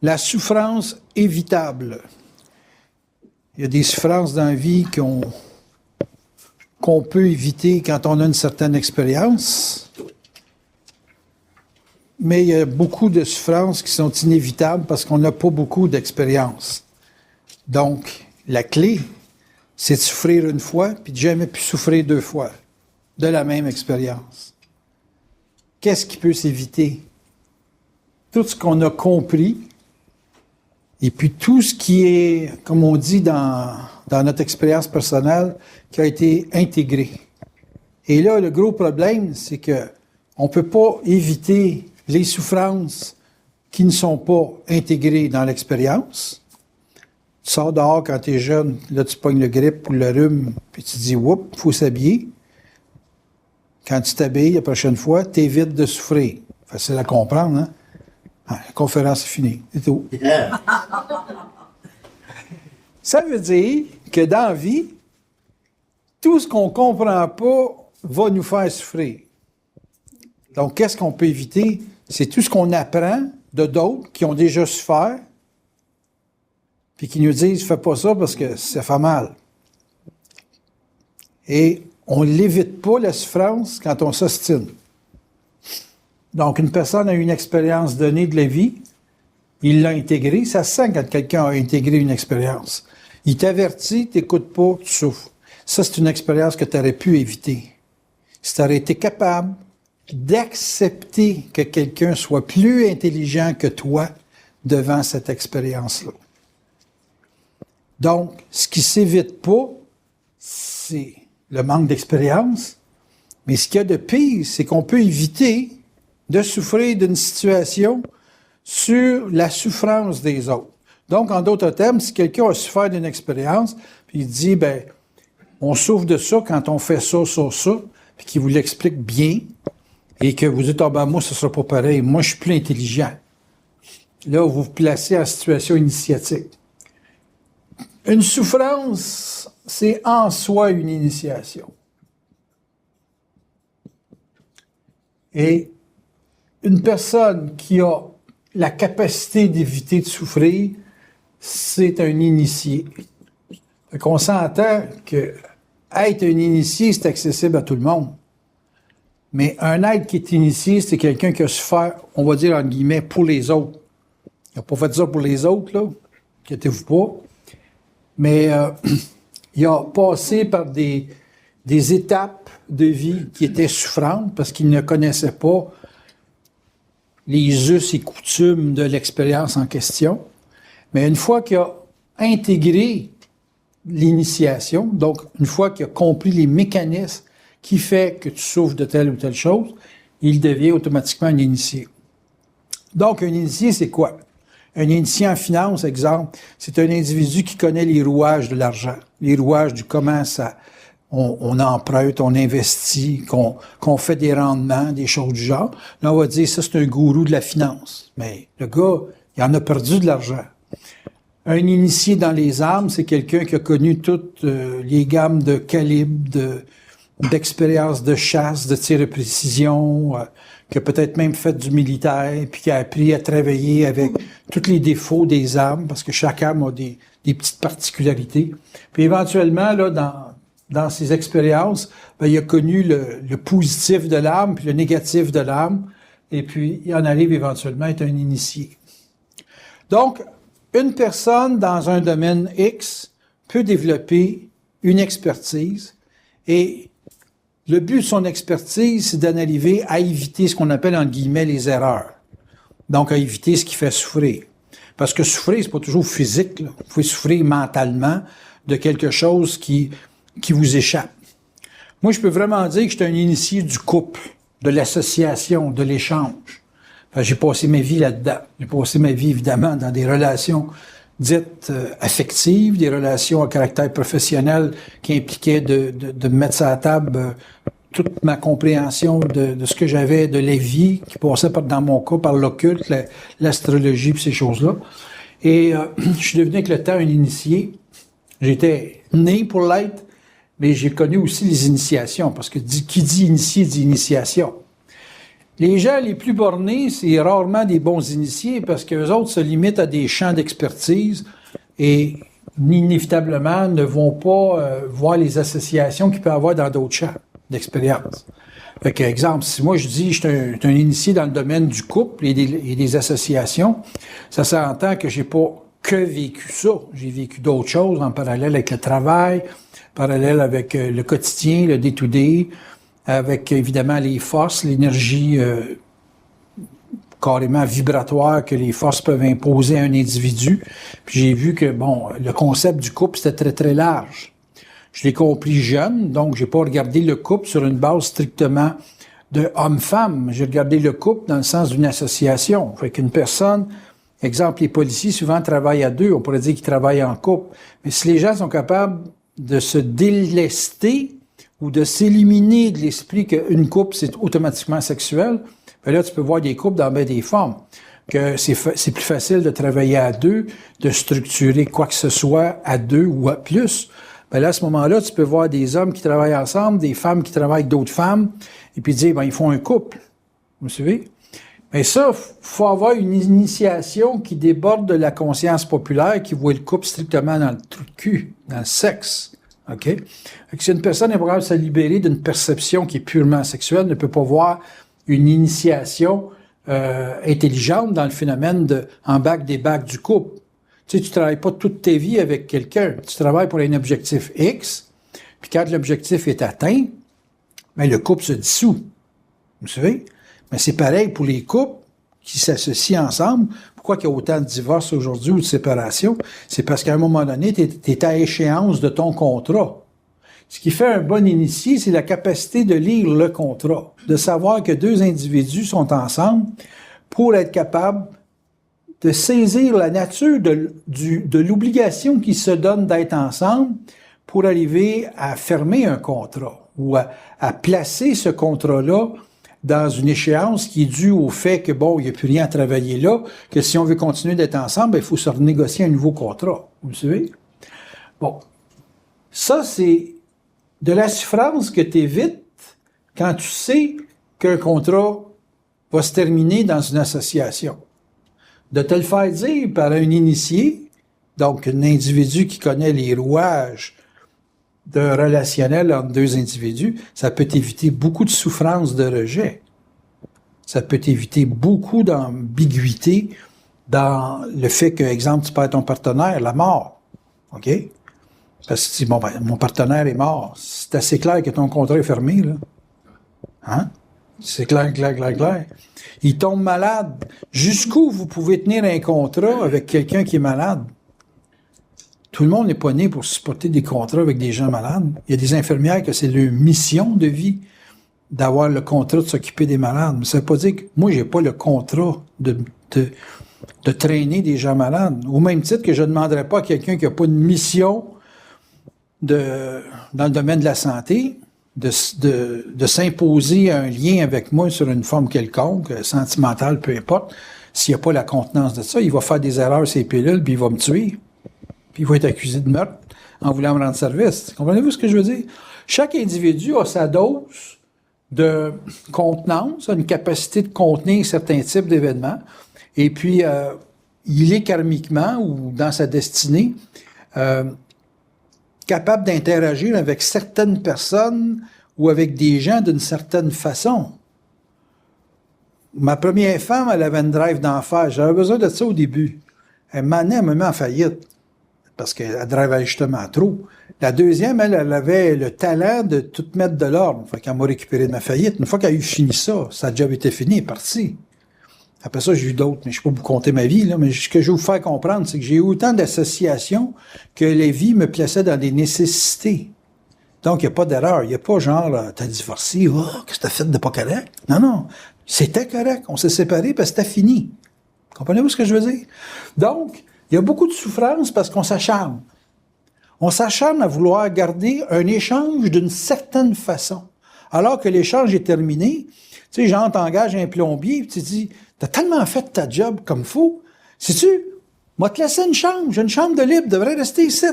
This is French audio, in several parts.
La souffrance évitable. Il y a des souffrances dans la vie qu'on peut éviter quand on a une certaine expérience. Mais il y a beaucoup de souffrances qui sont inévitables parce qu'on n'a pas beaucoup d'expérience. Donc, la clé, c'est de souffrir une fois, puis de jamais plus souffrir deux fois de la même expérience. Qu'est-ce qui peut s'éviter? Tout ce qu'on a compris, et puis tout ce qui est, comme on dit dans notre expérience personnelle, qui a été intégré. Et là, le gros problème, c'est que on ne peut pas éviter les souffrances qui ne sont pas intégrées dans l'expérience. Tu sors dehors quand tu es jeune, là tu pognes le grippe ou le rhume, puis tu te dis « Oups, il faut s'habiller ». Quand tu t'habilles la prochaine fois, tu évites de souffrir. Facile à comprendre, hein? Ah, la conférence est finie, c'est tout. Ça veut dire que dans la vie, tout ce qu'on ne comprend pas va nous faire souffrir. Donc, qu'est-ce qu'on peut éviter? C'est tout ce qu'on apprend de d'autres qui ont déjà souffert, puis qui nous disent « Fais pas ça parce que ça fait mal ». Et on n'évite pas la souffrance quand on s'ostine. Donc, une personne a une expérience donnée de la vie, il l'a intégrée, ça se sent quand quelqu'un a intégré une expérience. Il t'avertit, tu n'écoutes pas, tu souffres. Ça, c'est une expérience que tu aurais pu éviter. Si tu aurais été capable d'accepter que quelqu'un soit plus intelligent que toi devant cette expérience-là. Donc, ce qui ne s'évite pas, c'est le manque d'expérience. Mais ce qu'il y a de pire, c'est qu'on peut éviter de souffrir d'une situation sur la souffrance des autres. Donc, en d'autres termes, si quelqu'un a souffert d'une expérience, puis il dit, ben, on souffre de ça quand on fait ça, puis qu'il vous l'explique bien, et que vous dites, ah ben, moi, ce sera pas pareil, moi, je suis plus intelligent. Là, vous vous placez en situation initiatique. Une souffrance, c'est en soi une initiation. Et une personne qui a la capacité d'éviter de souffrir, c'est un initié. Fait qu'on s'entend que être un initié, c'est accessible à tout le monde. Mais un être qui est initié, c'est quelqu'un qui a souffert, on va dire entre guillemets, pour les autres. Il n'a pas fait ça pour les autres, là. Inquiétez-vous pas. Mais il a passé par des étapes de vie qui étaient souffrantes parce qu'il ne connaissait pas les us et coutumes de l'expérience en question. Mais une fois qu'il a intégré l'initiation, donc une fois qu'il a compris les mécanismes qui fait que tu souffres de telle ou telle chose, il devient automatiquement un initié. Donc, un initié, c'est quoi? Un initié en finance, exemple, c'est un individu qui connaît les rouages de l'argent, les rouages du comment ça, on emprunte, on investit, qu'on fait des rendements, des choses du genre. Là, on va dire, ça, c'est un gourou de la finance. Mais le gars, il en a perdu de l'argent. Un initié dans les armes, c'est quelqu'un qui a connu toutes les gammes de calibres, d'expérience de chasse, de tir de précision, qui a peut-être même fait du militaire, puis qui a appris à travailler avec tous les défauts des armes, parce que chaque arme a des petites particularités. Puis éventuellement, là, dans ses expériences, ben, il a connu le positif de l'arme, puis le négatif de l'arme, et puis il en arrive éventuellement à être un initié. Donc, une personne dans un domaine X peut développer une expertise, et le but de son expertise, c'est d'en arriver à éviter ce qu'on appelle, entre guillemets, les erreurs. Donc, à éviter ce qui fait souffrir. Parce que souffrir, c'est pas toujours physique, là. Vous pouvez souffrir mentalement de quelque chose qui vous échappe. Moi, je peux vraiment dire que je suis un initié du couple, de l'association, de l'échange. Enfin, j'ai passé ma vie là-dedans. J'ai passé ma vie, évidemment, dans des relations dites affectives, des relations à caractère professionnel qui impliquaient de me mettre sur la table toute ma compréhension de ce que j'avais de la vie, qui passait dans mon cas par l'occulte, l'astrologie et ces choses-là. Et je suis devenu avec le temps un initié. J'étais né pour l'être, mais j'ai connu aussi les initiations, parce que qui dit initié dit initiation. Les gens les plus bornés, c'est rarement des bons initiés parce qu'eux autres se limitent à des champs d'expertise et inévitablement ne vont pas voir les associations qu'il peut y avoir dans d'autres champs d'expérience. Fait que, exemple, si moi je dis je suis un initié dans le domaine du couple et des associations, ça s'entend que j'ai pas que vécu ça. J'ai vécu d'autres choses en parallèle avec le travail, en parallèle avec le quotidien, le day-to-day, avec évidemment les forces, l'énergie carrément vibratoire que les forces peuvent imposer à un individu. Puis j'ai vu que, bon, le concept du couple, c'était très, très large. Je l'ai compris jeune, donc j'ai pas regardé le couple sur une base strictement de homme-femme. J'ai regardé le couple dans le sens d'une association. Fait qu'une personne, exemple, les policiers souvent travaillent à deux, on pourrait dire qu'ils travaillent en couple. Mais si les gens sont capables de se délester ou de s'éliminer de l'esprit qu'une couple, c'est automatiquement sexuel, bien là, tu peux voir des couples dans bien des formes. Que c'est plus facile de travailler à deux, de structurer quoi que ce soit à deux ou à plus. Ben là, à ce moment-là, tu peux voir des hommes qui travaillent ensemble, des femmes qui travaillent avec d'autres femmes, et puis dire, ben, ils font un couple. Vous suivez? Mais ça, faut avoir une initiation qui déborde de la conscience populaire, qui voit le couple strictement dans le trou de cul, dans le sexe. OK? Fait que si une personne est capable de se libérer d'une perception qui est purement sexuelle, ne peut pas voir une initiation intelligente dans le phénomène de en bac des bacs du couple. Tu sais, tu travailles pas toute ta vie avec quelqu'un. Tu travailles pour un objectif X, puis quand l'objectif est atteint, ben le couple se dissout. Vous savez? Mais c'est pareil pour les couples qui s'associent ensemble. Pourquoi il y a autant de divorces aujourd'hui ou de séparations? C'est parce qu'à un moment donné, tu es à échéance de ton contrat. Ce qui fait un bon initié, c'est la capacité de lire le contrat, de savoir que deux individus sont ensemble pour être capables de saisir la nature de l'obligation qu'ils se donnent d'être ensemble pour arriver à fermer un contrat ou à placer ce contrat-là dans une échéance qui est due au fait que, bon, il n'y a plus rien à travailler là, que si on veut continuer d'être ensemble, ben, il faut se renégocier un nouveau contrat. Vous savez? Bon. Ça, c'est de la souffrance que tu évites quand tu sais qu'un contrat va se terminer dans une association. De te le faire dire par un initié, donc un individu qui connaît les rouages de relationnel entre deux individus, ça peut t'éviter beaucoup de souffrance de rejet. Ça peut t'éviter beaucoup d'ambiguïté dans le fait que, exemple, tu perds ton partenaire, la mort. OK? Parce que si bon, ben, mon partenaire est mort, c'est assez clair que ton contrat est fermé, là. Hein? C'est clair, clair, clair, clair. Il tombe malade. Jusqu'où vous pouvez tenir un contrat avec quelqu'un qui est malade? Tout le monde n'est pas né pour supporter des contrats avec des gens malades. Il y a des infirmières que c'est leur mission de vie d'avoir le contrat de s'occuper des malades. Mais ça veut pas dire que moi, j'ai pas le contrat de traîner des gens malades. Au même titre que je ne demanderais pas à quelqu'un qui n'a pas une mission dans le domaine de la santé de s'imposer un lien avec moi sur une forme quelconque, sentimentale, peu importe. S'il n'y a pas la contenance de ça, il va faire des erreurs sur les pilules, puis il va me tuer. Puis il va être accusé de meurtre en voulant me rendre service. Comprenez-vous ce que je veux dire? Chaque individu a sa dose de contenance, a une capacité de contenir certains types d'événements, et puis il est karmiquement, ou dans sa destinée, capable d'interagir avec certaines personnes ou avec des gens d'une certaine façon. Ma première femme, elle avait une drive d'enfer. J'avais besoin de ça au début. Elle m'a mis en faillite parce qu'elle drivait justement trop. La deuxième, elle avait le talent de tout mettre de l'ordre. Fait qu'elle m'a récupéré de ma faillite. Une fois qu'elle a eu fini ça, sa job était fini, elle est partie. Après ça, j'ai eu d'autres, mais je ne sais pas vous compter ma vie, là, mais ce que je vais vous faire comprendre, c'est que j'ai eu autant d'associations que les vies me plaçaient dans des nécessités. Donc, il n'y a pas d'erreur. Il n'y a pas genre, t'as divorcé, oh, qu'est-ce que t'as fait de pas correct? Non, non. C'était correct. On s'est séparés parce que c'était fini. Comprenez-vous ce que je veux dire? Donc, il y a beaucoup de souffrance parce qu'on s'acharne. On s'acharne à vouloir garder un échange d'une certaine façon. Alors que l'échange est terminé, tu sais, genre, t'engages un plombier, puis tu te dis, t'as tellement fait ta job comme faut. Sais-tu, moi te laisser une chambre, j'ai une chambre de libre, devrais rester ici.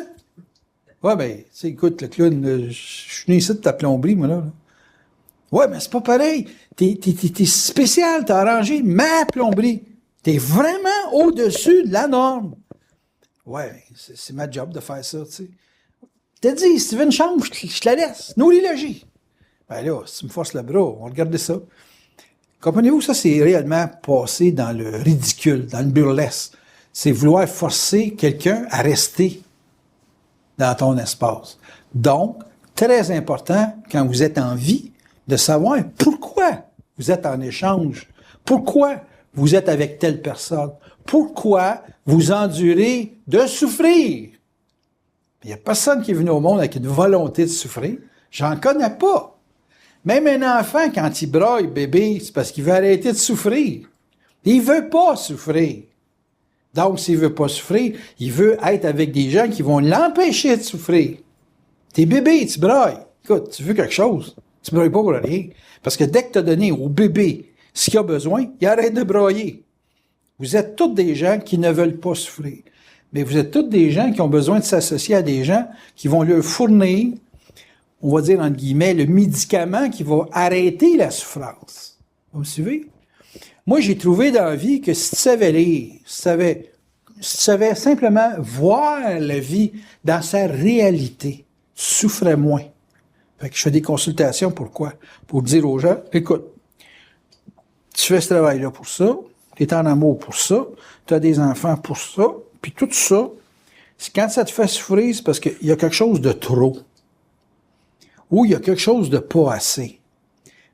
Ouais, ben, tu sais, écoute, le clown, je suis venu ici de ta plomberie, moi, là. Ouais, mais c'est pas pareil. T'es spécial, t'as arrangé ma plomberie. T'es vraiment au-dessus de la norme. Ouais, c'est ma job de faire ça, tu sais. T'as dit, si tu veux une chambre, je te la laisse. Nourris logis. Ben là, si tu me forces le bras, on va regarder ça. Comprenez-vous, ça, c'est réellement passé dans le ridicule, dans le burlesque. C'est vouloir forcer quelqu'un à rester dans ton espace. Donc, très important, quand vous êtes en vie, de savoir pourquoi vous êtes en échange. Pourquoi vous êtes avec telle personne. Pourquoi vous endurez de souffrir. Il n'y a personne qui est venu au monde avec une volonté de souffrir. J'en connais pas. Même un enfant, quand il braille, bébé, c'est parce qu'il veut arrêter de souffrir. Il veut pas souffrir. Donc, s'il veut pas souffrir, il veut être avec des gens qui vont l'empêcher de souffrir. T'es bébé, tu brailles. Écoute, tu veux quelque chose, tu brailles pas pour rien. Parce que dès que tu as donné au bébé ce qu'il a besoin, il arrête de brailler. Vous êtes tous des gens qui ne veulent pas souffrir. Mais vous êtes tous des gens qui ont besoin de s'associer à des gens qui vont leur fournir, on va dire entre guillemets, le médicament qui va arrêter la souffrance. Vous me suivez? Moi, j'ai trouvé dans la vie que si tu savais lire, si tu savais simplement voir la vie dans sa réalité, tu souffrais moins. Fait que je fais des consultations, pourquoi? Pour dire aux gens, écoute, tu fais ce travail-là pour ça, tu es en amour pour ça, tu as des enfants pour ça, puis tout ça, quand ça te fait souffrir, c'est parce qu'il y a quelque chose de trop. Ou il y a quelque chose de pas assez.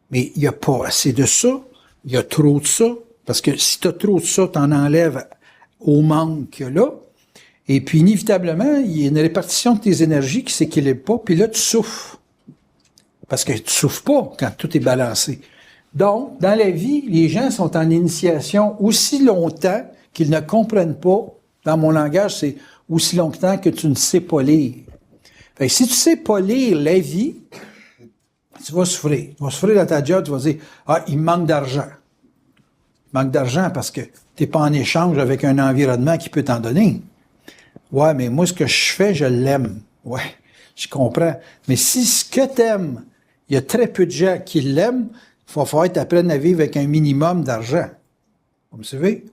Mais il n'y a pas assez de ça, il y a trop de ça, parce que si tu as trop de ça, tu en enlèves au manque qu'il y a là, et puis inévitablement, il y a une répartition de tes énergies qui s'équilibre pas, puis là, tu souffres. Parce que tu souffres pas quand tout est balancé. Donc, dans la vie, les gens sont en initiation aussi longtemps qu'ils ne comprennent pas. Dans mon langage, c'est aussi longtemps que tu ne sais pas lire. Fait que si tu sais pas lire la vie, tu vas souffrir. Tu vas souffrir dans ta job, tu vas dire, ah, il me manque d'argent. Il manque d'argent parce que t'es pas en échange avec un environnement qui peut t'en donner. Ouais, mais moi, ce que je fais, je l'aime. Ouais, je comprends. Mais si ce que t'aimes, il y a très peu de gens qui l'aiment, il va falloir que tu apprennes à vivre avec un minimum d'argent. Vous me suivez?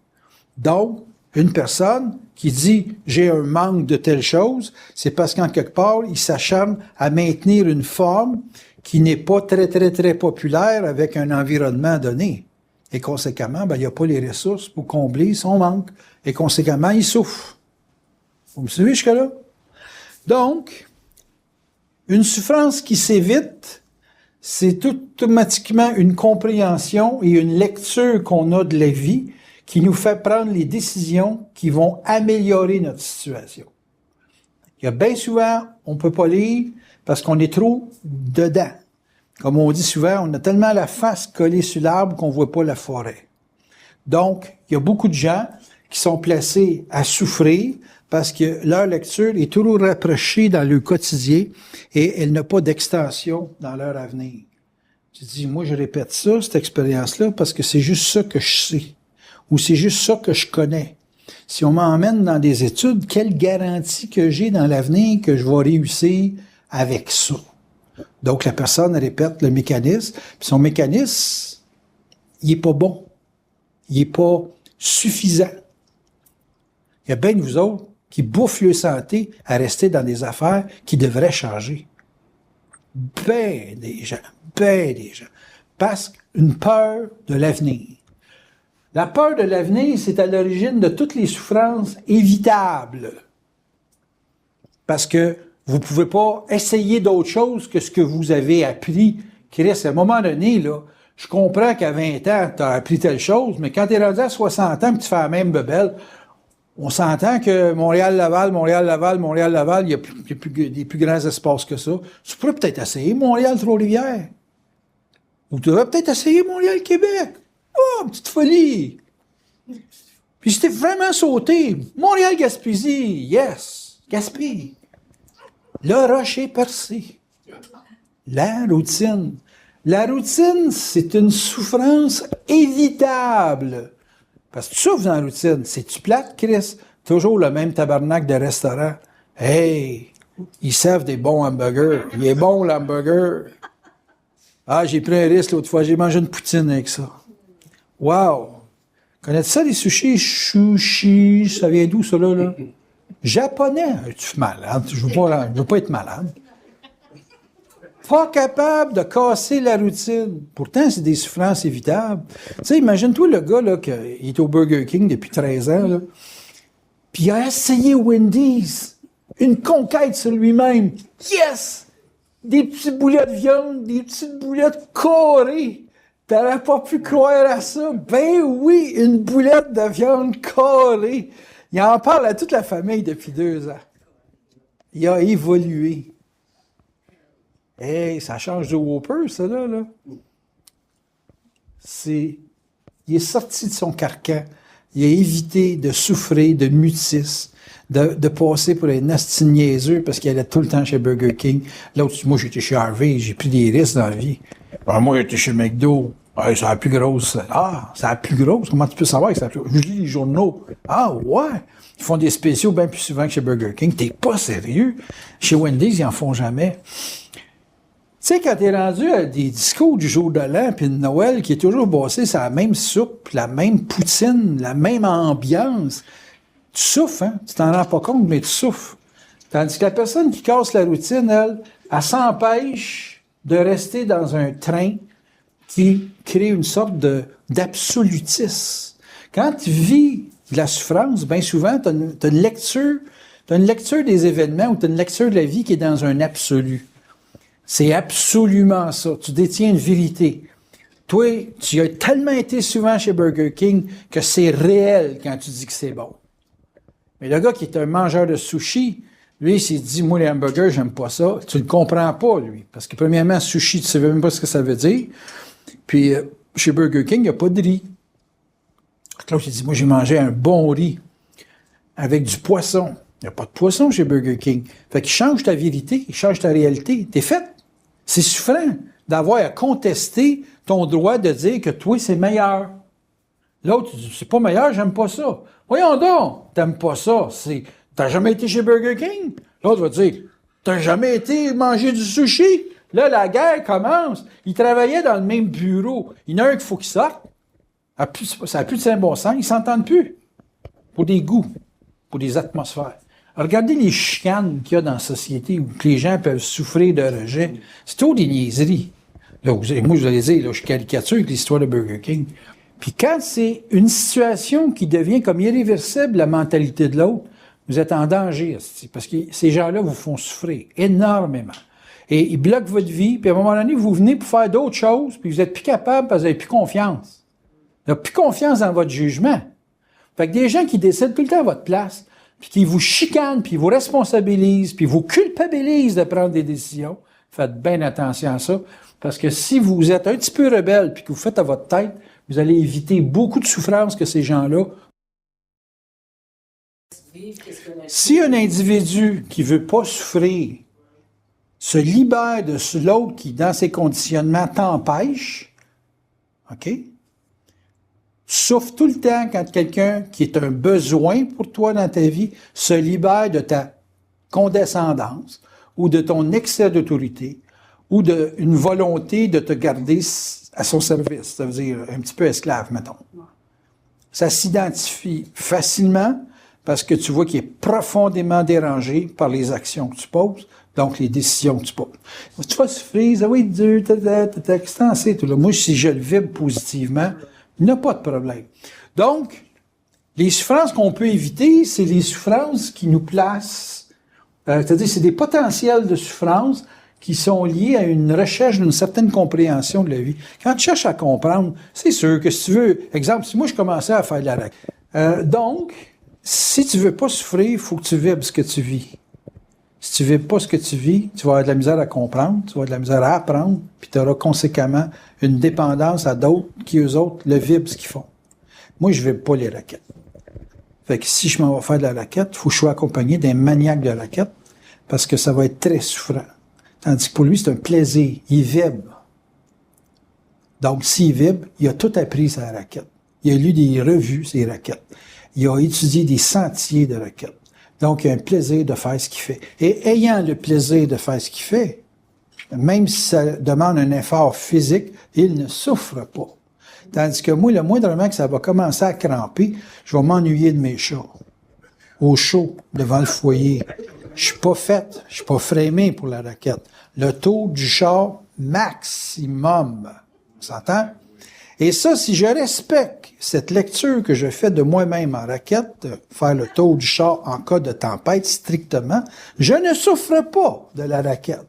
Donc, une personne qui dit « j'ai un manque de telle chose », c'est parce qu'en quelque part, il s'acharne à maintenir une forme qui n'est pas très, très, très populaire avec un environnement donné. Et conséquemment, il n'y a pas les ressources pour combler son manque. Et conséquemment, il souffre. Vous me suivez jusque-là? Donc, une souffrance qui s'évite, c'est automatiquement une compréhension et une lecture qu'on a de la vie qui nous fait prendre les décisions qui vont améliorer notre situation. Il y a bien souvent, on ne peut pas lire parce qu'on est trop dedans. Comme on dit souvent, on a tellement la face collée sur l'arbre qu'on ne voit pas la forêt. Donc, il y a beaucoup de gens qui sont placés à souffrir parce que leur lecture est toujours rapprochée dans le quotidien et elle n'a pas d'extension dans leur avenir. Tu dis, moi, je répète ça, cette expérience-là, parce que c'est juste ça que je sais. Ou c'est juste ça que je connais. Si on m'emmène dans des études, quelle garantie que j'ai dans l'avenir que je vais réussir avec ça? Donc, la personne répète le mécanisme, puis son mécanisme, il est pas bon. Il est pas suffisant. Il y a bien de vous autres qui bouffent leur santé à rester dans des affaires qui devraient changer. Ben des gens. Parce qu'une peur de l'avenir. La peur de l'avenir, c'est à l'origine de toutes les souffrances évitables. Parce que vous ne pouvez pas essayer d'autre chose que ce que vous avez appris. Chris, à un moment donné, là, je comprends qu'à 20 ans, tu as appris telle chose, mais quand tu es rendu à 60 ans et que tu fais la même bebelle, on s'entend que Montréal-Laval, il y a des plus grands espaces que ça. Tu pourrais peut-être essayer Montréal-Trois-Rivières. Ou tu devrais peut-être essayer Montréal-Québec. Oh, petite folie! Puis si t'es vraiment sauté, Montréal-Gaspésie, yes, Gaspé. Le rocher percé. La routine. La routine, c'est une souffrance évitable. Parce que tu souffres dans la routine. C'est-tu plate, Chris? Toujours le même tabarnak de restaurant. Hey, ils servent des bons hamburgers. Il est bon, l'hamburger. Ah, j'ai pris un risque l'autre fois, j'ai mangé une poutine avec ça. Wow! Connais-tu ça, les sushis? Sushi, ça vient d'où, ça, là? Japonais. Tu es malade. Je veux pas être malade. Pas capable de casser la routine. Pourtant, c'est des souffrances évitables. Tu sais, imagine-toi le gars, là, qui est au Burger King depuis 13 ans, là. Puis il a essayé Wendy's. Une conquête sur lui-même. Yes! Des petits boulets de viande, des petites boulettes carrées. T'aurais pas pu croire à ça. Ben oui, une boulette de viande carrée. Il en parle à toute la famille depuis 2 ans. Il a évolué. Hey, ça change de Whopper, ça, là. Il est sorti de son carcan. Il a évité de souffrir de mutisme, de passer pour un nasty niaiseux parce qu'il allait tout le temps chez Burger King. L'autre, moi, j'étais chez Harvey, j'ai pris des risques dans la vie. Ben, moi, j'étais chez McDo. Ah, c'est la plus grosse. Ah, c'est la plus grosse? Comment tu peux savoir que c'est la plus grosse? Je lis les journaux. Ah, ouais! Ils font des spéciaux bien plus souvent que chez Burger King. T'es pas sérieux? Chez Wendy's, ils en font jamais. Tu sais, quand t'es rendu à des discours du jour de l'an puis de Noël qui est toujours bossé sur la même soupe, la même poutine, la même ambiance, tu souffres, hein? Tu t'en rends pas compte, mais tu souffres. Tandis que la personne qui casse la routine, elle s'empêche de rester dans un train qui crée une sorte d'absolutisme. Quand tu vis de la souffrance, bien souvent, tu as une lecture des événements ou tu as une lecture de la vie qui est dans un absolu. C'est absolument ça. Tu détiens une vérité. Toi, tu as tellement été souvent chez Burger King que c'est réel quand tu dis que c'est bon. Mais le gars qui est un mangeur de sushi, lui, il s'est dit, moi, les hamburgers, j'aime pas ça. Tu le comprends pas, lui. Parce que, premièrement, sushi, tu sais même pas ce que ça veut dire. Puis, chez Burger King, il n'y a pas de riz. Là, j'ai dit, moi, j'ai mangé un bon riz avec du poisson. Il n'y a pas de poisson chez Burger King. Fait qu'il change ta vérité, il change ta réalité. T'es fait. C'est souffrant d'avoir à contester ton droit de dire que toi, c'est meilleur. L'autre, tu dis, c'est pas meilleur, j'aime pas ça. Voyons donc, t'aimes pas ça. T'as jamais été chez Burger King? L'autre va dire, t'as jamais été manger du sushi? Là, la guerre commence. Ils travaillaient dans le même bureau. Il y en a un qu'il faut qu'il sorte. Ça n'a plus de saint bon sens. Ils s'entendent plus. Pour des goûts, pour des atmosphères. Regardez les chicanes qu'il y a dans la société où les gens peuvent souffrir de rejet. C'est tout des niaiseries. Là, moi, je vous allez dire, là, je caricature avec l'histoire de Burger King. Puis quand c'est une situation qui devient comme irréversible, la mentalité de l'autre, vous êtes en danger. Parce que ces gens-là vous font souffrir énormément. Et ils bloquent votre vie, puis à un moment donné, vous venez pour faire d'autres choses, puis vous êtes plus capable parce que vous n'avez plus confiance. Vous n'avez plus confiance dans votre jugement. Fait que des gens qui décident tout le temps à votre place, puis qui vous chicanent, puis vous responsabilisent, puis vous culpabilisent de prendre des décisions, faites bien attention à ça, parce que si vous êtes un petit peu rebelle, puis que vous faites à votre tête, vous allez éviter beaucoup de souffrances que ces gens-là. Si un individu qui veut pas souffrir se libère de l'autre qui, dans ses conditionnements, t'empêche, OK? Tu souffres tout le temps quand quelqu'un qui est un besoin pour toi dans ta vie se libère de ta condescendance ou de ton excès d'autorité ou d'une volonté de te garder à son service, ça veut dire un petit peu esclave, mettons. Ça s'identifie facilement parce que tu vois qu'il est profondément dérangé par les actions que tu poses, donc les décisions que tu poses. Tu vas souffrir, ah oui, Dieu, qu'est-ce que t'en sais, tout là? Moi, si je le vibre positivement, il n'y a pas de problème. Donc, les souffrances qu'on peut éviter, c'est les souffrances qui nous placent, c'est-à-dire c'est des potentiels de souffrance qui sont liés à une recherche d'une certaine compréhension de la vie. Quand tu cherches à comprendre, c'est sûr que si tu veux, exemple, si moi je commençais à faire de la raquette, donc, si tu veux pas souffrir, il faut que tu vibres ce que tu vis. Si tu ne vibres pas ce que tu vis, tu vas avoir de la misère à comprendre, tu vas avoir de la misère à apprendre, puis tu auras conséquemment une dépendance à d'autres qui, eux autres, le vibrent ce qu'ils font. Moi, je ne vibre pas les raquettes. Fait que si je m'en vais faire de la raquette, il faut que je sois accompagné d'un maniaque de raquette, parce que ça va être très souffrant. Tandis que pour lui, c'est un plaisir. Il vibre. Donc, s'il vibre, il a tout appris sur la raquette. Il a lu des revues sur les raquettes. Il a étudié des sentiers de raquettes. Donc, il a un plaisir de faire ce qu'il fait. Et ayant le plaisir de faire ce qu'il fait, même si ça demande un effort physique, il ne souffre pas. Tandis que moi, le moindrement que ça va commencer à cramper, je vais m'ennuyer de mes chats. Au chaud, devant le foyer. Je suis pas frémé pour la raquette. Le taux du char maximum. On s'entend? Et ça, si je respecte cette lecture que je fais de moi-même en raquette, faire le tour du char en cas de tempête strictement, je ne souffre pas de la raquette.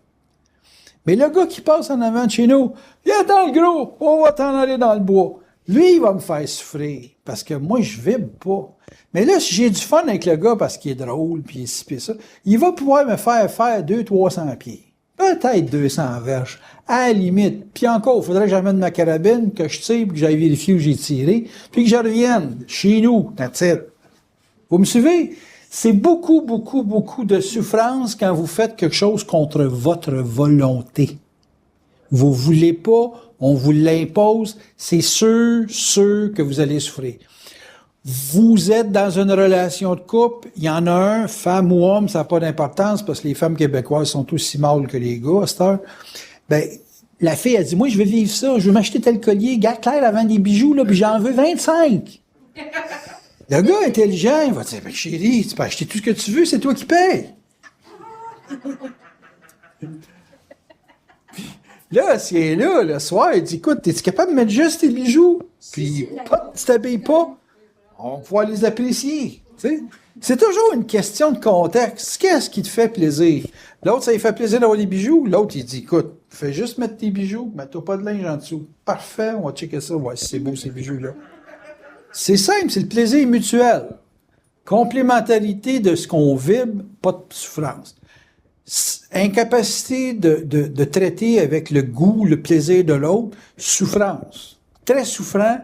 Mais le gars qui passe en avant de chez nous, viens dans le gros, on va t'en aller dans le bois. Lui, il va me faire souffrir, parce que moi, je vibre pas. Mais là, si j'ai du fun avec le gars parce qu'il est drôle, puis il est ci, ça, il va pouvoir me faire 200-300 pieds. Peut-être 200 verges, à la limite. Puis encore, il faudrait que j'amène ma carabine, que je tire, puis que j'aille vérifier où j'ai tiré, puis que je revienne chez nous, that's it. Vous me suivez? C'est beaucoup, beaucoup, beaucoup de souffrance quand vous faites quelque chose contre votre volonté. Vous voulez pas, on vous l'impose, c'est sûr que vous allez souffrir. Vous êtes dans une relation de couple, il y en a un, femme ou homme, ça n'a pas d'importance parce que les femmes québécoises sont aussi mâles que les gars à cette heure. Ben, la fille a dit, moi, je veux vivre ça, je veux m'acheter tel collier, regarde Claire avant des bijoux, là, puis j'en veux 25. Le gars intelligent, il va dire, ben, chérie, tu peux acheter tout ce que tu veux, c'est toi qui payes. Là, si elle est là, le soir, il dit, écoute, es-tu capable de mettre juste tes bijoux? Puis, tu t'habilles pas? On va pouvoir les apprécier. T'sais? C'est toujours une question de contexte. Qu'est-ce qui te fait plaisir? L'autre, ça lui fait plaisir d'avoir des bijoux. L'autre, il dit, écoute, fais juste mettre tes bijoux, mets-toi pas de linge en dessous. Parfait, on va checker ça, voir si c'est beau ces bijoux-là. C'est simple, c'est le plaisir mutuel. Complémentarité de ce qu'on vibre, pas de souffrance. Incapacité de traiter avec le goût, le plaisir de l'autre, souffrance. Très souffrant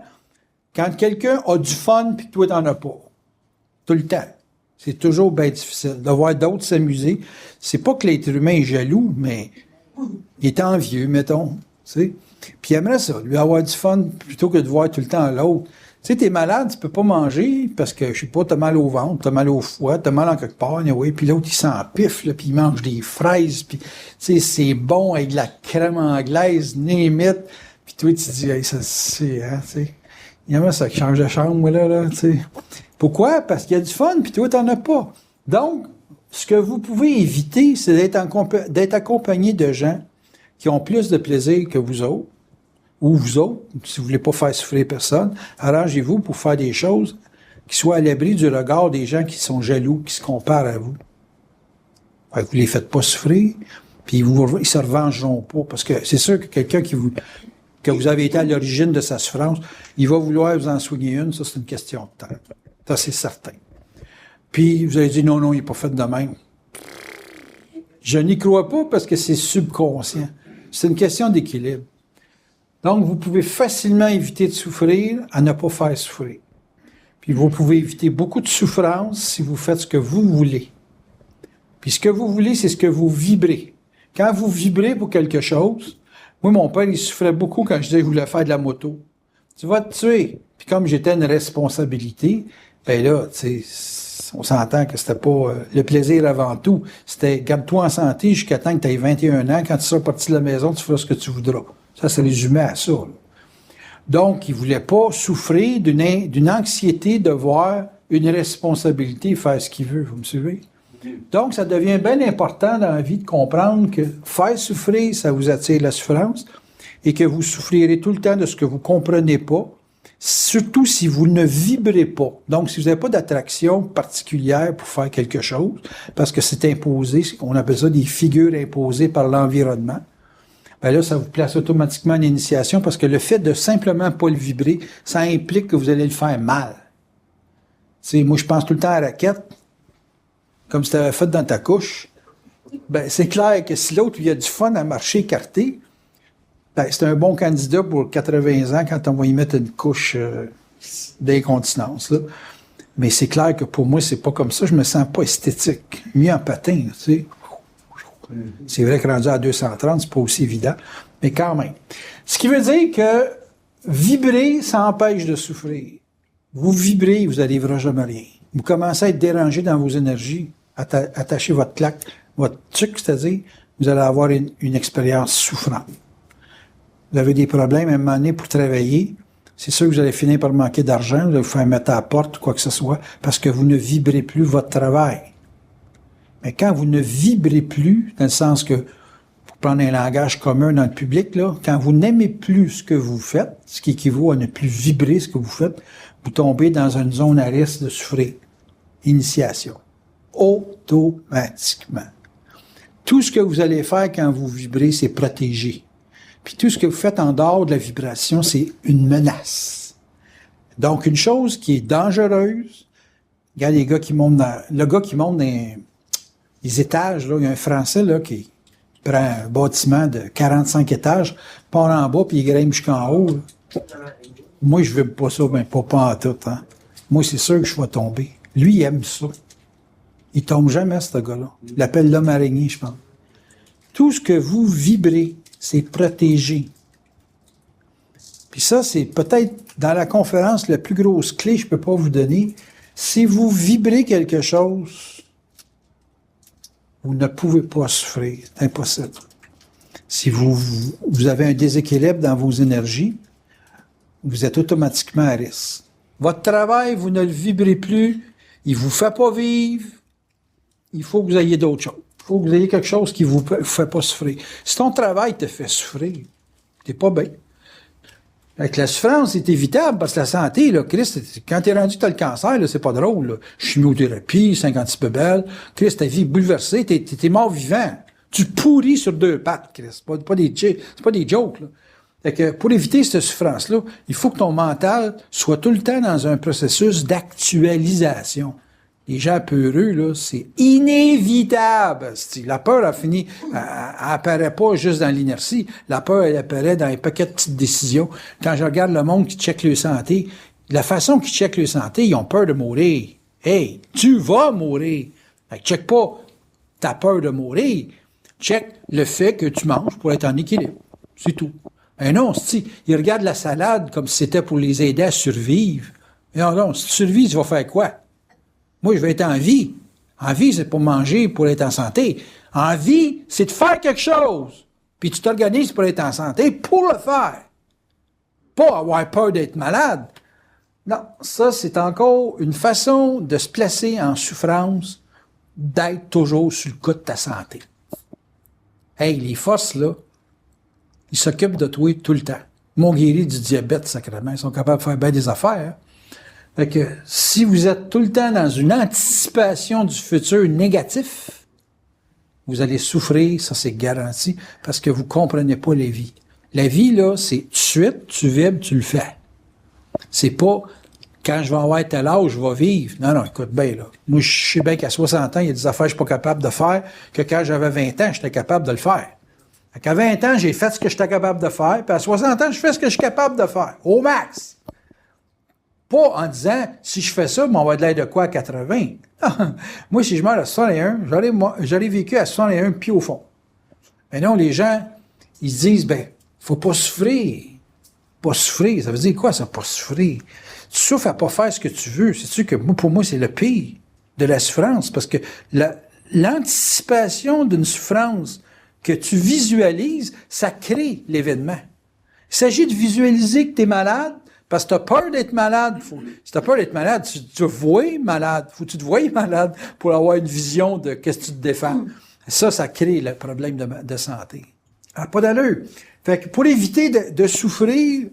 quand quelqu'un a du fun puis que toi, t'en as pas. Tout le temps. C'est toujours bien difficile. De voir d'autres s'amuser. C'est pas que l'être humain est jaloux, mais il est envieux, mettons. Tu sais. Puis il aimerait ça, lui avoir du fun plutôt que de voir tout le temps l'autre. Tu sais, t'es malade, tu peux pas manger parce que, je sais pas, t'as mal au ventre, t'as mal au foie, t'as mal en quelque part, anyway, puis l'autre, il s'empiffe, là, puis il mange des fraises, puis, tu sais, c'est bon avec de la crème anglaise, némite, puis toi, tu dis, hey, ça, c'est, hein, tu sais. Il y a ça qui change de chambre, moi, là, tu sais. Pourquoi? Parce qu'il y a du fun, puis toi, t'en as pas. Donc, ce que vous pouvez éviter, c'est d'être accompagné de gens qui ont plus de plaisir que vous autres, ou vous autres, si vous voulez pas faire souffrir personne, arrangez-vous pour faire des choses qui soient à l'abri du regard des gens qui sont jaloux, qui se comparent à vous. Fait que vous les faites pas souffrir, puis ils se revengeront pas, parce que c'est sûr que quelqu'un que vous avez été à l'origine de sa souffrance, il va vouloir vous en soigner une, ça c'est une question de temps. Ça c'est certain. Puis vous allez dire non, il n'est pas fait de même. Je n'y crois pas parce que c'est subconscient. C'est une question d'équilibre. Donc, vous pouvez facilement éviter de souffrir à ne pas faire souffrir. Puis, vous pouvez éviter beaucoup de souffrance si vous faites ce que vous voulez. Puis, ce que vous voulez, c'est ce que vous vibrez. Quand vous vibrez pour quelque chose, moi, mon père, il souffrait beaucoup quand je disais qu'il voulait faire de la moto. Tu vas te tuer. Puis, comme j'étais une responsabilité, ben là, tu sais, on s'entend que c'était pas le plaisir avant tout. C'était garde-toi en santé jusqu'à temps que tu aies 21 ans. Quand tu seras parti de la maison, tu feras ce que tu voudras. Ça se résumait à ça. Là. Donc, il voulait pas souffrir d'une anxiété de voir une responsabilité faire ce qu'il veut. Vous me suivez? Donc, ça devient bien important dans la vie de comprendre que faire souffrir, ça vous attire la souffrance et que vous souffrirez tout le temps de ce que vous comprenez pas, surtout si vous ne vibrez pas. Donc, si vous n'avez pas d'attraction particulière pour faire quelque chose, parce que c'est imposé, on appelle ça des figures imposées par l'environnement, ben là, ça vous place automatiquement en initiation parce que le fait de simplement pas le vibrer, ça implique que vous allez le faire mal. Tu sais, moi, je pense tout le temps à la raquette, comme si tu avais fait dans ta couche. Ben, c'est clair que si l'autre, il a du fun à marcher écarté, ben, c'est un bon candidat pour 80 ans quand on va y mettre une couche d'incontinence, là. Mais c'est clair que pour moi, c'est pas comme ça. Je me sens pas esthétique. Mieux en patin, tu sais. C'est vrai que rendu à 230, c'est pas aussi évident, mais quand même. Ce qui veut dire que vibrer, ça empêche de souffrir. Vous vibrez, vous n'arriverez jamais à rien. Vous commencez à être dérangé dans vos énergies, attachez votre claque, votre truc, c'est-à-dire, vous allez avoir une expérience souffrante. Vous avez des problèmes à un moment donné pour travailler. C'est sûr que vous allez finir par manquer d'argent, vous allez vous faire mettre à la porte, quoi que ce soit, parce que vous ne vibrez plus votre travail. Mais quand vous ne vibrez plus, dans le sens que, pour prendre un langage commun dans le public, là, quand vous n'aimez plus ce que vous faites, ce qui équivaut à ne plus vibrer ce que vous faites, vous tombez dans une zone à risque de souffrir. Initiation. Automatiquement. Tout ce que vous allez faire quand vous vibrez, c'est protéger. Puis tout ce que vous faites en dehors de la vibration, c'est une menace. Donc, une chose qui est dangereuse, regarde les gars qui montent le gars qui monte dans les étages, là, il y a un Français, là, qui prend un bâtiment de 45 étages, part en bas, puis il grimpe jusqu'en haut, là. Moi, je veux pas ça, mais pas en tout, hein. Moi, c'est sûr que je vais tomber. Lui, il aime ça. Il tombe jamais, ce gars-là. Il l'appelle l'homme araignée, je pense. Tout ce que vous vibrez, c'est protégé. Puis ça, c'est peut-être dans la conférence la plus grosse clé que je peux pas vous donner. Si vous vibrez quelque chose, vous ne pouvez pas souffrir. C'est impossible. Si vous avez un déséquilibre dans vos énergies, vous êtes automatiquement à risque. Votre travail, vous ne le vibrez plus, il vous fait pas vivre, il faut que vous ayez d'autres choses. Il faut que vous ayez quelque chose qui vous fait pas souffrir. Si ton travail te fait souffrir, t'es pas bien. Avec la souffrance, c'est évitable parce que la santé, là, Christ, quand t'es rendu que t'as le cancer, là, c'est pas drôle, là. Chimiothérapie, 56 bebelles, Christ, ta vie est bouleversée, t'es mort vivant. Tu pourris sur deux pattes, Christ. C'est pas des jokes, là. Fait que pour éviter cette souffrance-là, il faut que ton mental soit tout le temps dans un processus d'actualisation. Les gens peureux, là, c'est inévitable. La peur elle apparaît pas juste dans l'inertie. La peur, elle apparaît dans un paquet de petites décisions. Quand je regarde le monde qui check leur santé, la façon qu'ils checkent leur santé, ils ont peur de mourir. Hey, tu vas mourir. Fait que check pas ta peur de mourir. Check le fait que tu manges pour être en équilibre. C'est tout. Mais non, ils regardent la salade comme si c'était pour les aider à survivre. Mais non, si tu survis, tu vas faire quoi? Moi, je vais être en vie. En vie, c'est pour manger, pour être en santé. En vie, c'est de faire quelque chose. Puis tu t'organises pour être en santé pour le faire. Pas avoir peur d'être malade. Non, ça, c'est encore une façon de se placer en souffrance, d'être toujours sur le coup de ta santé. Hey, les forces, là, ils s'occupent de toi tout le temps. Ils m'ont guéri du diabète, sacrément. Ils sont capables de faire bien des affaires. Hein? Fait que si vous êtes tout le temps dans une anticipation du futur négatif, vous allez souffrir, ça c'est garanti, parce que vous comprenez pas la vie. La vie, là, c'est tout de suite, tu vibres, tu le fais. C'est pas quand je vais avoir tel âge, je vais vivre. Non, non, écoute bien, là. Moi, je sais bien qu'à 60 ans, il y a des affaires que je suis pas capable de faire, que quand j'avais 20 ans, j'étais capable de le faire. Fait qu'à 20 ans, j'ai fait ce que j'étais capable de faire, puis à 60 ans, je fais ce que je suis capable de faire. Au max! Pas en disant, si je fais ça, on va de l'air de quoi à 80? Moi, si je meurs à 61, j'aurais vécu à 61 pieds au fond. Mais non, les gens, ils se disent, faut pas souffrir. Pas souffrir, ça veut dire quoi, ça, pas souffrir? Tu souffres à pas faire ce que tu veux. C'est sûr que pour moi, c'est le pire de la souffrance, parce que l'anticipation d'une souffrance que tu visualises, ça crée l'événement. Il s'agit de visualiser que tu es malade, parce que tu as peur d'être malade. Si tu as peur d'être malade, tu te vois malade. Faut que tu te voies malade pour avoir une vision de qu'est-ce que tu te défends. Ça crée le problème de santé. Ah, pas d'allure. Fait que pour éviter de souffrir,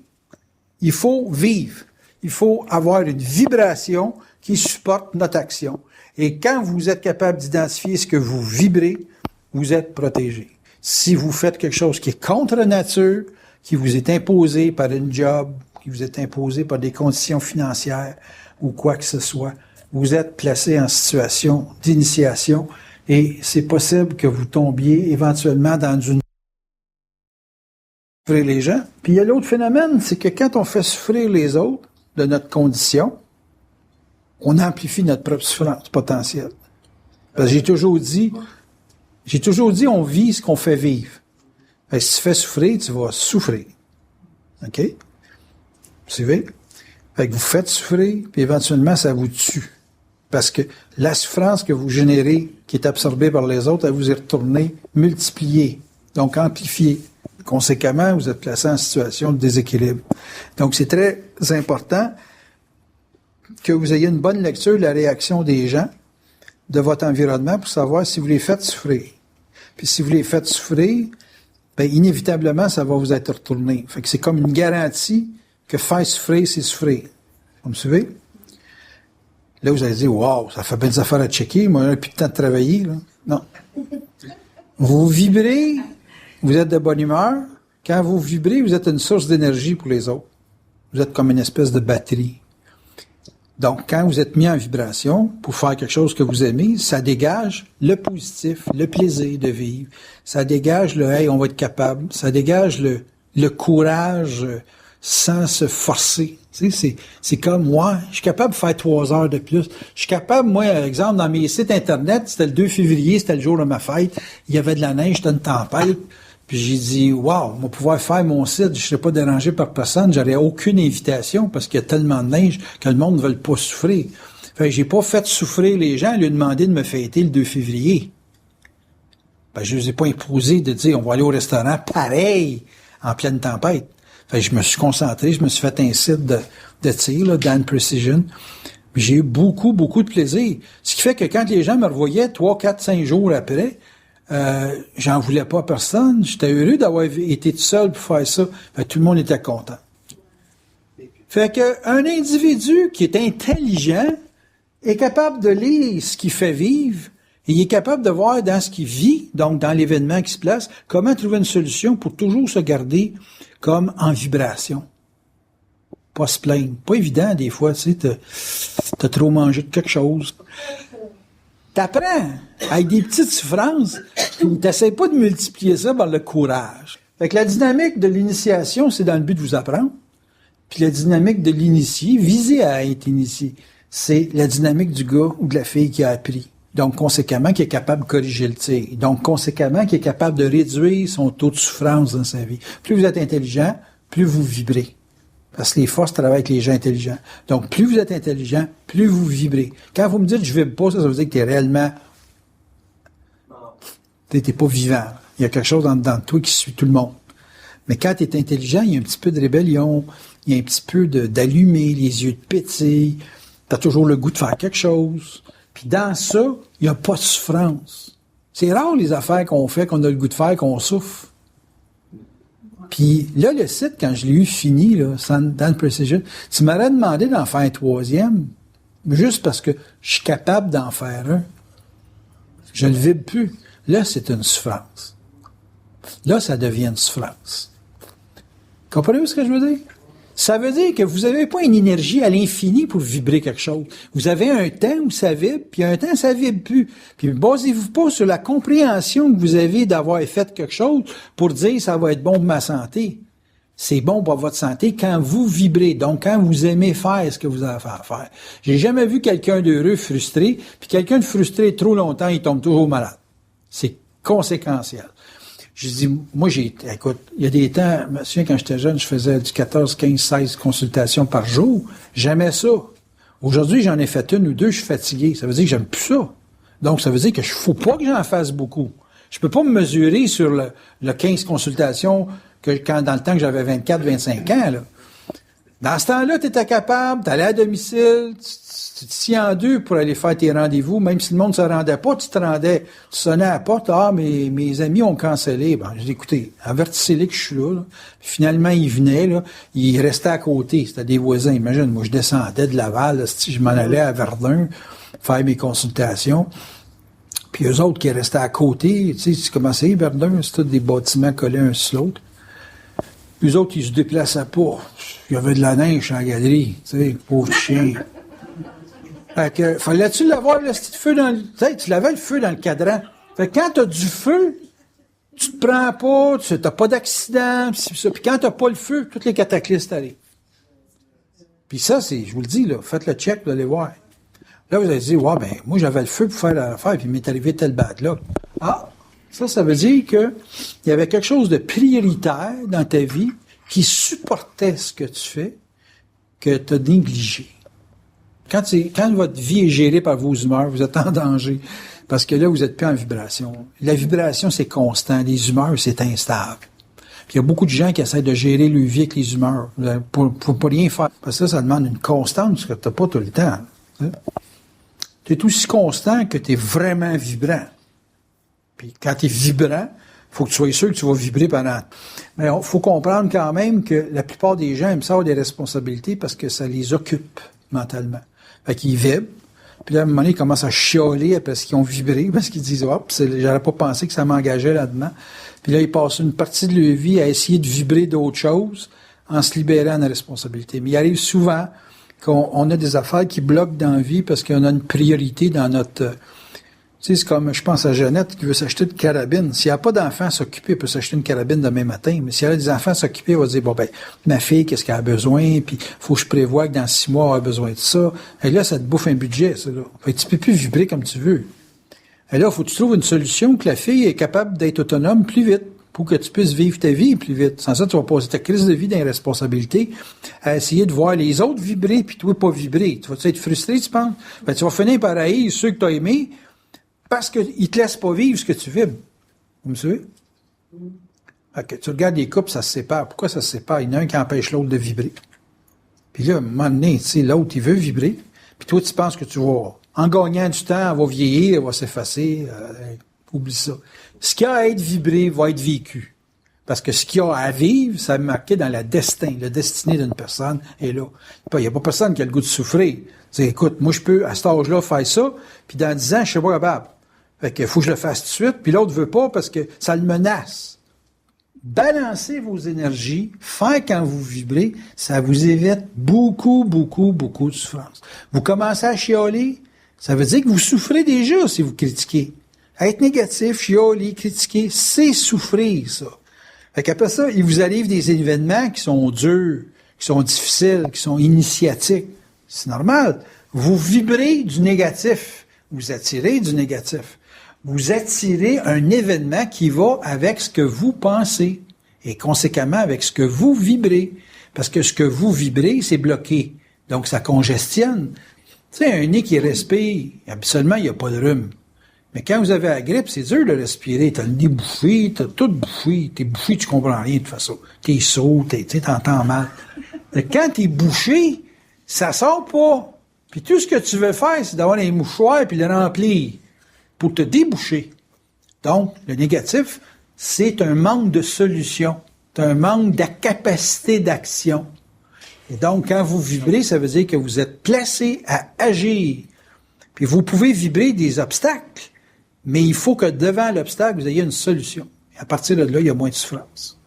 il faut vivre. Il faut avoir une vibration qui supporte notre action. Et quand vous êtes capable d'identifier ce que vous vibrez, vous êtes protégé. Si vous faites quelque chose qui est contre la nature, qui vous est imposé par une job, qui vous est imposé par des conditions financières ou quoi que ce soit, vous êtes placé en situation d'initiation et c'est possible que vous tombiez éventuellement dans une souffrir les gens. Puis il y a l'autre phénomène, c'est que quand on fait souffrir les autres de notre condition, on amplifie notre propre souffrance potentielle. Parce que j'ai toujours dit, on vit ce qu'on fait vivre. Fait que si tu fais souffrir, tu vas souffrir. OK? Vous suivez? Fait que vous faites souffrir, puis éventuellement, ça vous tue. Parce que la souffrance que vous générez, qui est absorbée par les autres, elle vous est retournée, multipliée, donc amplifiée. Conséquemment, vous êtes placé en situation de déséquilibre. Donc, c'est très important que vous ayez une bonne lecture de la réaction des gens, de votre environnement, pour savoir si vous les faites souffrir. Puis si vous les faites souffrir, bien, inévitablement, ça va vous être retourné. Fait que c'est comme une garantie que faire souffrir, c'est souffrir. Vous me suivez? Là, vous allez dire, wow, ça fait belles affaires à checker, moi, j'ai plus de temps de travailler, là. Non. Vous vibrez, vous êtes de bonne humeur. Quand vous vibrez, vous êtes une source d'énergie pour les autres. Vous êtes comme une espèce de batterie. Donc, quand vous êtes mis en vibration pour faire quelque chose que vous aimez, ça dégage le positif, le plaisir de vivre. Ça dégage le « hey, on va être capable ». Ça dégage le courage sans se forcer. Tu sais, c'est comme moi, je suis capable de faire 3 heures de plus. Je suis capable, moi, par exemple, dans mes sites Internet, c'était le 2 février, c'était le jour de ma fête, il y avait de la neige, c'était une tempête. Puis j'ai dit, wow, on va pouvoir faire mon site, je ne serai pas dérangé par personne, j'aurais aucune invitation parce qu'il y a tellement de neige que le monde ne veut pas souffrir. Fait que j'ai pas fait souffrir les gens, lui demander de me fêter le 2 février. Ben, je ne les ai pas imposé de dire, on va aller au restaurant pareil, en pleine tempête. Fait que je me suis concentré, je me suis fait un site de tir, là, Dan Precision. J'ai eu beaucoup, beaucoup de plaisir. Ce qui fait que quand les gens me revoyaient 3, 4, 5 jours après, j'en voulais pas à personne. J'étais heureux d'avoir été tout seul pour faire ça. Fait que tout le monde était content. Fait que un individu qui est intelligent est capable de lire ce qui fait vivre et il est capable de voir dans ce qu'il vit, donc dans l'événement qui se place, comment trouver une solution pour toujours se garder comme en vibration. Pas se plaindre. Pas évident des fois, tu sais, t'as trop mangé de quelque chose. T'apprends avec des petites souffrances, t'essaies pas de multiplier ça par le courage. Fait que la dynamique de l'initiation, c'est dans le but de vous apprendre. Puis la dynamique de l'initié, visé à être initié, c'est la dynamique du gars ou de la fille qui a appris. Donc, conséquemment, qui est capable de corriger le tir. Donc, conséquemment, qui est capable de réduire son taux de souffrance dans sa vie. Plus vous êtes intelligent, plus vous vibrez. Parce que les forces travaillent avec les gens intelligents. Donc, plus vous êtes intelligent, plus vous vibrez. Quand vous me dites « je vibre pas », ça veut dire que tu es réellement... T'es pas vivant. Il y a quelque chose dans toi qui suit tout le monde. Mais quand tu es intelligent, il y a un petit peu de rébellion, il y a un petit peu d'allumer, les yeux de pétille, tu as toujours le goût de faire quelque chose. Puis dans ça, il n'y a pas de souffrance. C'est rare les affaires qu'on fait, qu'on a le goût de faire, qu'on souffre. Puis là, le site, quand je l'ai eu fini, là, Dan Precision, tu m'aurais demandé d'en faire un 3e, juste parce que je suis capable d'en faire un. Je ne le vibre plus. Là, c'est une souffrance. Là, ça devient une souffrance. Comprenez-vous ce que je veux dire? Ça veut dire que vous n'avez pas une énergie à l'infini pour vibrer quelque chose. Vous avez un temps où ça vibre, puis un temps, ça vibre plus. Puis basez-vous pas sur la compréhension que vous avez d'avoir fait quelque chose pour dire ça va être bon pour ma santé. C'est bon pour votre santé quand vous vibrez, donc quand vous aimez faire ce que vous avez à faire. J'ai jamais vu quelqu'un d'heureux frustré, puis quelqu'un de frustré trop longtemps, il tombe toujours malade. C'est conséquentiel. Je dis, moi, écoute, il y a des temps, je me souviens, quand j'étais jeune, je faisais du 14, 15, 16 consultations par jour. J'aimais ça. Aujourd'hui, j'en ai fait 1 ou 2, je suis fatigué. Ça veut dire que j'aime plus ça. Donc, ça veut dire que faut pas que j'en fasse beaucoup. Je peux pas me mesurer sur le 15 consultations dans le temps que j'avais 24, 25 ans, là. Dans ce temps-là, tu étais capable, tu allais à domicile, tu te sciais en deux pour aller faire tes rendez-vous, même si le monde ne se rendait pas, tu te rendais, tu sonnais à la porte, mes amis ont cancellé. Ben, j'ai dit, écoutez, avertissez-les que je suis là. Puis finalement, ils venaient, là, ils restaient à côté, c'était des voisins, imagine, moi je descendais de Laval, là, je m'en allais à Verdun faire mes consultations. Puis eux autres qui restaient à côté, tu sais, commençais, Verdun, c'est tous des bâtiments collés un sur l'autre. Eux autres, ils se déplaçaient pas. Il y avait de la neige en galerie, tu sais, pauvre chien. Fait que, fallait-tu l'avoir, le petit feu dans le... Tu sais, tu l'avais le feu dans le cadran. Fait que quand t'as du feu, tu te prends pas, t'as pas d'accident, pis ça. Puis quand t'as pas le feu, tous les cataclysmes arrivent. Puis ça, je vous le dis, là, faites le check, vous allez voir. Là, vous allez dire, ouais, ben, moi, j'avais le feu pour faire l'affaire, puis il m'est arrivé tel bad là. Ah! Ça veut dire que il y avait quelque chose de prioritaire dans ta vie qui supportait ce que tu fais, que tu as négligé. Quand votre vie est gérée par vos humeurs, vous êtes en danger. Parce que là, vous êtes plus en vibration. La vibration, c'est constant. Les humeurs, c'est instable. Puis il y a beaucoup de gens qui essaient de gérer leur vie avec les humeurs. Pour pas rien faire. Parce que ça demande une constance que t'as pas tout le temps. Tu es aussi constant que tu es vraiment vibrant. Puis quand tu es vibrant, faut que tu sois sûr que tu vas vibrer pendant. Mais il faut comprendre quand même que la plupart des gens aiment ça avoir des responsabilités parce que ça les occupe mentalement. Fait qu'ils vibrent. Puis là, à un moment donné, ils commencent à chialer parce qu'ils ont vibré, parce qu'ils disent « Hop, j'aurais pas pensé que ça m'engageait là-dedans. » Puis là, ils passent une partie de leur vie à essayer de vibrer d'autres choses en se libérant de la responsabilité. Mais il arrive souvent qu'on a des affaires qui bloquent dans la vie parce qu'on a une priorité dans notre... Tu sais, c'est comme, je pense à Jeannette qui veut s'acheter une carabine. S'il n'y a pas d'enfants à s'occuper, elle peut s'acheter une carabine demain matin. Mais s'il y a des enfants à s'occuper, elle va dire, bon, ben, ma fille, qu'est-ce qu'elle a besoin? Puis, faut que je prévoie que dans 6 mois, elle a besoin de ça. Et là, ça te bouffe un budget, ça, là. Fait que tu peux plus vibrer comme tu veux. Et là, faut que tu trouves une solution que la fille est capable d'être autonome plus vite pour que tu puisses vivre ta vie plus vite. Sans ça, tu vas passer ta crise de vie d'irresponsabilité à essayer de voir les autres vibrer puis toi pas vibrer. Tu vas être frustré, tu penses? Ben, tu vas finir par haïr ceux que tu as aimés parce qu'ils te laissent pas vivre ce que tu vibres. Vous me suivez? Okay, tu regardes les couples, ça se sépare. Pourquoi ça se sépare? Il y en a un qui empêche l'autre de vibrer. Puis là, à un moment donné, tu sais, l'autre, il veut vibrer. Puis toi, tu penses que tu vas, en gagnant du temps, elle va vieillir, elle va s'effacer. Oublie ça. Ce qui a à être vibré va être vécu. Parce que ce qu'il y a à vivre, ça est marqué dans la destinée d'une personne est là. Il n'y a pas personne qui a le goût de souffrir. C'est, écoute, moi, je peux, à cet âge-là, faire ça, puis dans 10 ans, je suis pas capable. Fait que faut que je le fasse tout de suite, puis l'autre veut pas parce que ça le menace. Balancez vos énergies, faire quand vous vibrez, ça vous évite beaucoup, beaucoup, beaucoup de souffrance. Vous commencez à chialer, ça veut dire que vous souffrez déjà si vous critiquez. Être négatif, chialer, critiquer, c'est souffrir, ça. Fait qu'après ça, il vous arrive des événements qui sont durs, qui sont difficiles, qui sont initiatiques. C'est normal. Vous vibrez du négatif. Vous attirez du négatif. Vous attirez un événement qui va avec ce que vous pensez et conséquemment avec ce que vous vibrez. Parce que ce que vous vibrez, c'est bloqué. Donc, ça congestionne. Tu sais, un nez qui respire, habituellement, il n'y a pas de rhume. Mais quand vous avez la grippe, c'est dur de respirer. T'as le nez bouffé, t'as tout bouffé. T'es bouffé, tu comprends rien de toute façon. T'es sourd, t'entends mal. Et quand t'es bouché, ça sort pas. Puis tout ce que tu veux faire, c'est d'avoir les mouchoirs puis les remplir pour te déboucher. Donc, le négatif, c'est un manque de solution. C'est un manque de capacité d'action. Et donc, quand vous vibrez, ça veut dire que vous êtes placé à agir. Puis vous pouvez vibrer des obstacles, mais il faut que devant l'obstacle, vous ayez une solution. Et à partir de là, il y a moins de souffrance.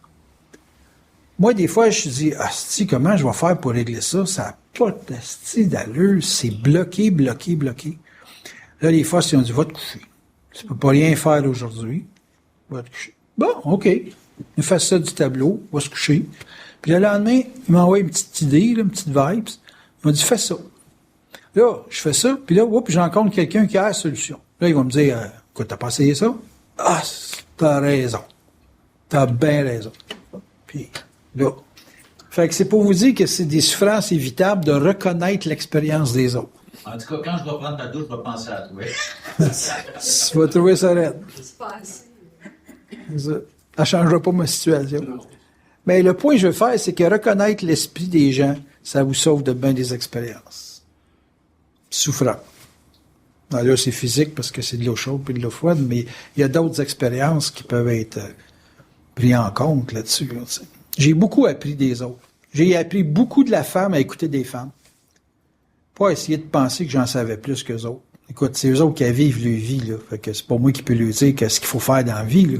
Moi, des fois, je me dis, asti, comment je vais faire pour régler ça? Ça n'a pas d'asti d'allure, c'est bloqué, bloqué, bloqué. Là, les fois, ils ont dit, va te coucher. Tu peux pas rien faire aujourd'hui. Va te coucher. Bon, OK. Il fait ça du tableau, va se coucher. Puis le lendemain, il m'a envoyé une petite idée, là, une petite vibes. Il m'a dit, fais ça. Là, je fais ça, puis là, je rencontre quelqu'un qui a la solution. Là, il va me dire, écoute, t'as pas essayé ça? Ah, t'as raison. T'as bien raison. Puis là. Fait que c'est pour vous dire que c'est des souffrances évitables de reconnaître l'expérience des autres. En tout cas, quand je dois prendre ma douche, je vais penser à toi. Tu vas trouver ça raide. Ça ne changera pas ma situation. Mais le point que je veux faire, c'est que reconnaître l'esprit des gens, ça vous sauve de bien des expériences. Souffrant. Là, c'est physique parce que c'est de l'eau chaude et de l'eau froide, mais il y a d'autres expériences qui peuvent être prises en compte là-dessus. Là, j'ai beaucoup appris des autres. J'ai appris beaucoup de la femme à écouter des femmes. Pas essayer de penser que j'en savais plus qu'eux autres. Écoute, c'est eux autres qui vivent leur vie, là. Fait que c'est pas moi qui peux leur dire ce qu'il faut faire dans la vie, là.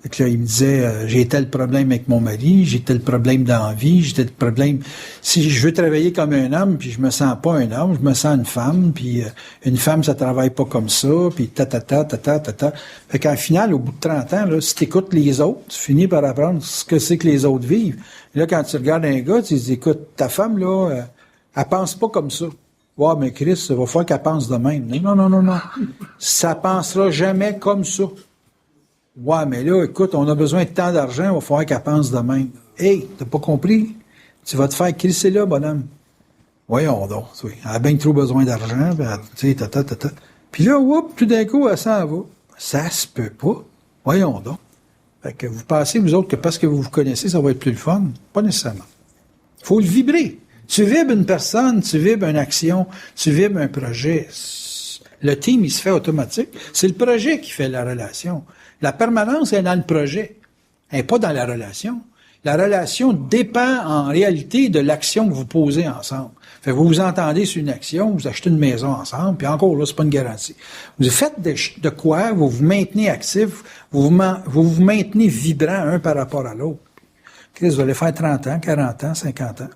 Fait que là, il me disait, j'ai tel problème avec mon mari, j'ai tel problème dans la vie, j'ai tel problème. Si je veux travailler comme un homme, puis je me sens pas un homme, je me sens une femme, puis une femme, ça travaille pas comme ça, puis ta. Fait qu'en final, au bout de 30 ans, là, si t'écoutes les autres, tu finis par apprendre ce que c'est que les autres vivent. Et là, quand tu regardes un gars, tu te dis, écoute, ta femme, là, elle pense pas comme ça. Ouais, mais Chris, il va falloir qu'elle pense de même. Non. Ça pensera jamais comme ça. Ouais, mais là, écoute, on a besoin de tant d'argent, il va falloir qu'elle pense de même. Hey, t'as pas compris? Tu vas te faire crisser là, bonhomme. Voyons donc, oui. Elle a bien trop besoin d'argent, tu sais, Puis là, tout d'un coup, elle s'en va. Ça se peut pas. Voyons donc. Fait que vous pensez, vous autres, que parce que vous vous connaissez, ça va être plus le fun? Pas nécessairement. Faut le vibrer. Tu vibres une personne, tu vibres une action, tu vibres un projet. Le team, il se fait automatique. C'est le projet qui fait la relation. La permanence est dans le projet. Elle n'est pas dans la relation. La relation dépend en réalité de l'action que vous posez ensemble. Fait que vous vous entendez sur une action, vous achetez une maison ensemble, puis encore là, c'est pas une garantie. Vous faites de quoi, vous vous maintenez actif, vous vous maintenez vibrant un par rapport à l'autre. Chris, vous allez faire 30 ans, 40 ans, 50 ans.